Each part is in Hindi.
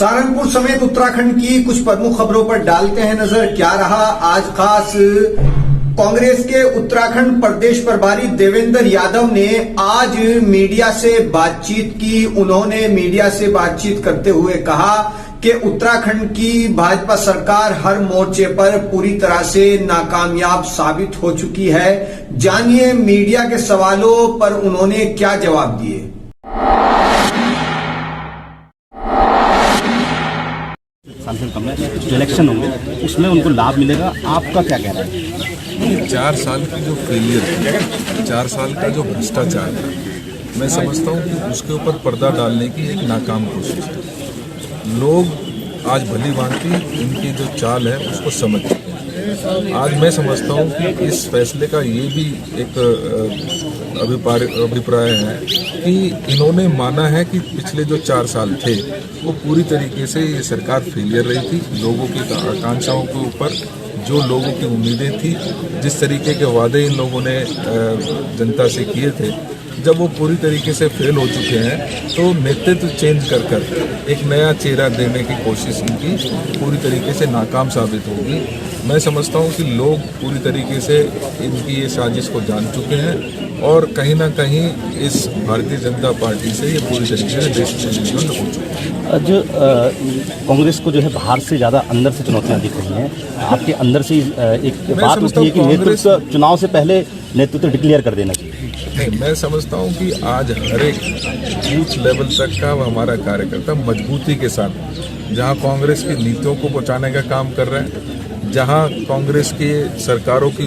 सहारनपुर समेत उत्तराखंड की कुछ प्रमुख खबरों पर डालते हैं नजर। क्या रहा आज खास। कांग्रेस के उत्तराखंड प्रदेश प्रभारी देवेंद्र यादव ने आज मीडिया से बातचीत की। उन्होंने मीडिया से बातचीत करते हुए कहा कि उत्तराखंड की भाजपा सरकार हर मोर्चे पर पूरी तरह से नाकामयाब साबित हो चुकी है। जानिए मीडिया के सवालों पर उन्होंने क्या जवाब दिए। जो इलेक्शन होंगे उसमें उनको लाभ मिलेगा, आपका क्या कहना है? 4 साल की जो फेलियर, 4 साल का जो भ्रष्टाचार है, मैं समझता हूँ कि उसके ऊपर पर्दा डालने की एक नाकाम कोशिश है। लोग आज भली भांति इनकी जो चाल है उसको समझ चुके हैं। आज मैं समझता हूँ कि इस फैसले का ये भी एक अभिप्राय है कि इन्होंने माना है कि पिछले जो 4 साल थे वो पूरी तरीके से ये सरकार फेलियर रही थी। लोगों की आकांक्षाओं के ऊपर जो लोगों की उम्मीदें थी, जिस तरीके के वादे इन लोगों ने जनता से किए थे, जब वो पूरी तरीके से फेल हो चुके हैं तो नेतृत्व चेंज कर कर एक नया चेहरा देने की कोशिश इनकी पूरी तरीके से नाकाम साबित होगी। मैं समझता हूँ कि लोग पूरी तरीके से इनकी ये साजिश को जान चुके हैं और कहीं ना कहीं इस भारतीय जनता पार्टी से ये पूरी तरीके से डिस्टेंस हो चुके हैं। जो कांग्रेस को जो है बाहर से ज़्यादा अंदर से चुनौतियाँ दिख रही हैं, आपके अंदर से एक बात उठी है कि नेतृत्व चुनाव से पहले नेतृत्व डिक्लेयर कर देना चाहिए। नहीं, मैं समझता हूँ कि आज हर एक बूथ लेवल तक का हमारा कार्यकर्ता मजबूती के साथ जहाँ कांग्रेस की नीतियों को पहुँचाने का काम कर रहे हैं, जहाँ कांग्रेस के सरकारों के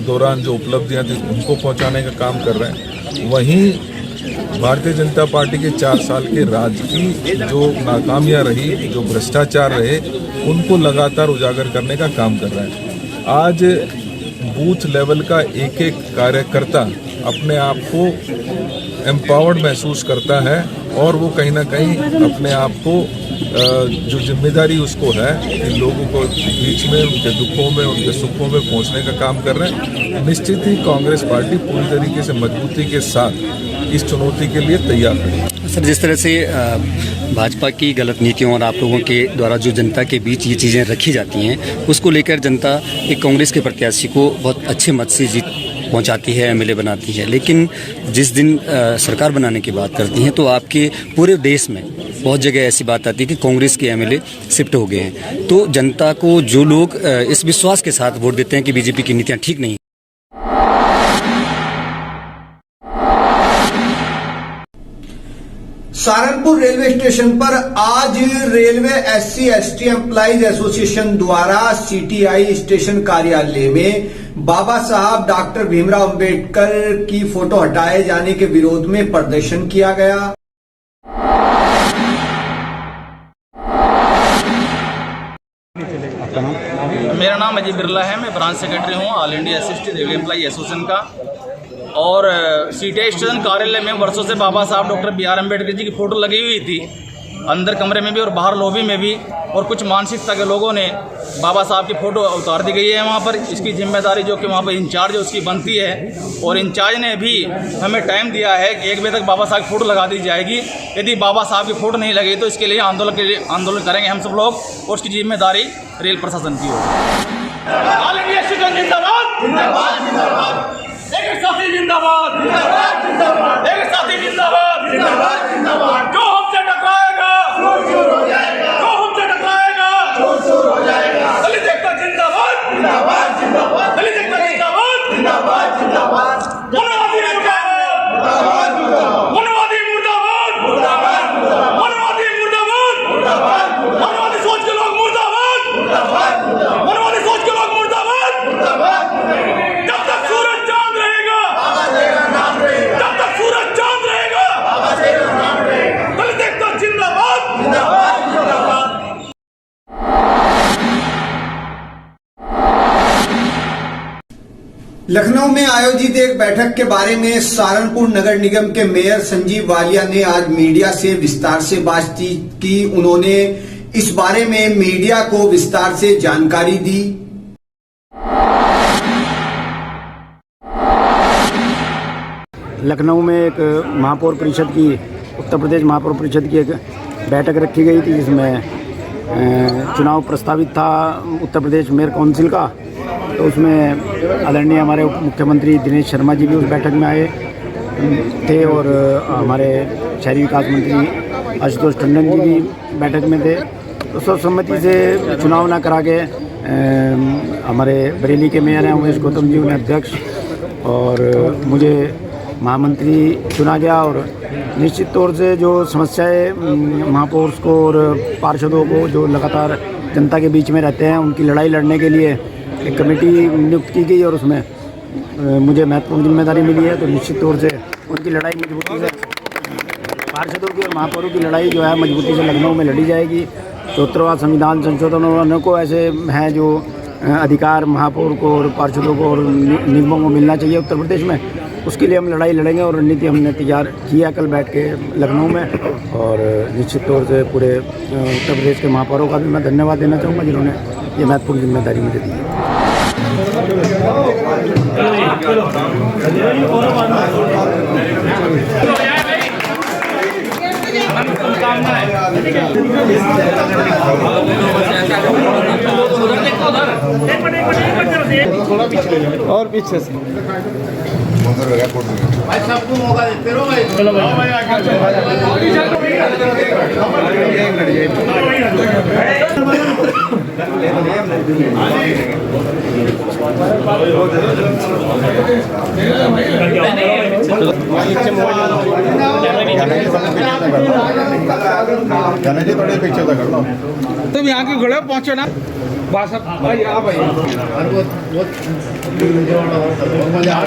दौरान जो उपलब्धियां थी उनको पहुंचाने का काम कर रहे हैं, वहीं भारतीय जनता पार्टी के 4 साल के राज की जो नाकामियां रही, जो भ्रष्टाचार रहे, उनको लगातार उजागर करने का काम कर रहे हैं। आज बूथ लेवल का एक एक कार्यकर्ता अपने आप को एम्पावर्ड महसूस करता है और वो कहीं ना कहीं अपने आप को जो जिम्मेदारी उसको है कि लोगों को बीच में उनके दुखों में उनके सुखों में पहुंचने का काम कर रहे हैं। निश्चित ही कांग्रेस पार्टी पूरी तरीके से मजबूती के साथ इस चुनौती के लिए तैयार है। सर, जिस तरह से भाजपा की गलत नीतियों और आप लोगों के द्वारा जो जनता के बीच ये चीज़ें रखी जाती हैं, उसको लेकर जनता एक कांग्रेस के प्रत्याशी को बहुत अच्छे मत से जीत पहुंचाती है, एमएलए बनाती है, लेकिन जिस दिन सरकार बनाने की बात करती हैं तो आपके पूरे देश में बहुत जगह ऐसी बात आती है कि कांग्रेस के एमएलए शिफ्ट हो गए हैं। तो जनता को जो लोग इस विश्वास के साथ वोट देते हैं कि बीजेपी की नीतियां ठीक नहीं। सहारनपुर रेलवे स्टेशन पर आज रेलवे SC/ST एम्प्लॉइज एसोसिएशन द्वारा CTI स्टेशन कार्यालय में बाबा साहब डॉक्टर भीमराव अंबेडकर की फोटो हटाए जाने के विरोध में प्रदर्शन किया गया। मेरा नाम अजय बिरला है। मैं ब्रांच सेक्रेटरी हूँ all India SC/ST railway employee association का। और CTI स्टेशन कार्यालय में वर्षों से बाबा साहब डॉक्टर BR अम्बेडकर जी की फ़ोटो लगी हुई थी, अंदर कमरे में भी और बाहर लॉबी में भी। और कुछ मानसिकता के लोगों ने बाबा साहब की फ़ोटो उतार दी गई है वहाँ पर। इसकी जिम्मेदारी जो कि वहाँ पर इंचार्ज है उसकी बनती है। और इंचार्ज ने भी हमें टाइम दिया है कि 1 बजे तक बाबा साहब की फ़ोटो लगा दी जाएगी। यदि बाबा साहब की फ़ोटो नहीं लगी तो इसके लिए आंदोलन करेंगे हम सब लोग, और उसकी जिम्मेदारी रेल प्रशासन की होगी। जो हमसे टकराएगा चूर हो जाएगा, जो हमसे टकराएगा चूर हो जाएगा। दलित एकता जिंदाबाद, जिंदाबाद जिंदाबाद, दलित एकता जिंदाबाद, जिंदाबाद जिंदाबाद, मनवादी मुर्दाबाद, मनवादी मुर्दाबाद, मुर्दाबाद, मनवादी मुर्दाबाद, मुर्दाबाद, मनवादी सोच के लोग मुर्दाबाद, मुर्दाबाद, मनवादी सोच के लोग मुर्दाबाद, मुर्दाबाद। जब तक सूरज चांद रहेगा बाबा तेरा नाम रहेगा, जब तक सूरज चांद रहेगा बाबा तेरा नाम रहेगा। दलित एकता जिंदाबाद, जिंदाबाद जिंदाबाद। लखनऊ में आयोजित एक बैठक के बारे में सहारनपुर नगर निगम के मेयर संजीव वालिया ने आज मीडिया से विस्तार से बातचीत की। उन्होंने इस बारे में मीडिया को विस्तार से जानकारी दी। लखनऊ में एक महापौर परिषद की उत्तर प्रदेश महापौर परिषद की एक बैठक रखी गई थी, जिसमें चुनाव प्रस्तावित था उत्तर प्रदेश मेयर काउंसिल का, तो उसमें आदरणीय हमारे उप मुख्यमंत्री दिनेश शर्मा जी भी उस बैठक में आए थे और हमारे शहरी विकास मंत्री आशुतोष टंडन जी भी बैठक में थे। तो सर्वसम्मति से चुनाव ना करा के हमारे बरेली के मेयर हैं उमेश गौतम जी, उन्हें अध्यक्ष और मुझे महामंत्री चुना गया। और निश्चित तौर से जो समस्याएं महापौर को और पार्षदों को जो लगातार जनता के बीच में रहते हैं, उनकी लड़ाई लड़ने के लिए एक कमेटी नियुक्त की गई और उसमें मुझे महत्वपूर्ण जिम्मेदारी मिली है। तो निश्चित तौर से उनकी लड़ाई मजबूती से, पार्षदों की और महापौरों की लड़ाई जो है मजबूती से लखनऊ में लड़ी जाएगी। 74वां संविधान संशोधन और अनेकों ऐसे हैं जो अधिकार महापौर को और पार्षदों को और निगमों को मिलना चाहिए उत्तर प्रदेश में, उसके लिए हम लड़ाई लड़ेंगे और रणनीति हमने तैयार किया कल बैठ के लखनऊ में। और निश्चित तौर से पूरे उत्तर प्रदेश के महापौरों का भी मैं धन्यवाद देना चाहूँगा जिन्होंने ये महत्वपूर्ण जिम्मेदारी मुझे दी है। और पीछे से भाई सबको मौका देते रहो भाई। चलो भाई थोड़े पिक्चर कर लो तुम यहाँ के घोड़े पहुँचो ना बस भाई आ भाई बहुत मजा आ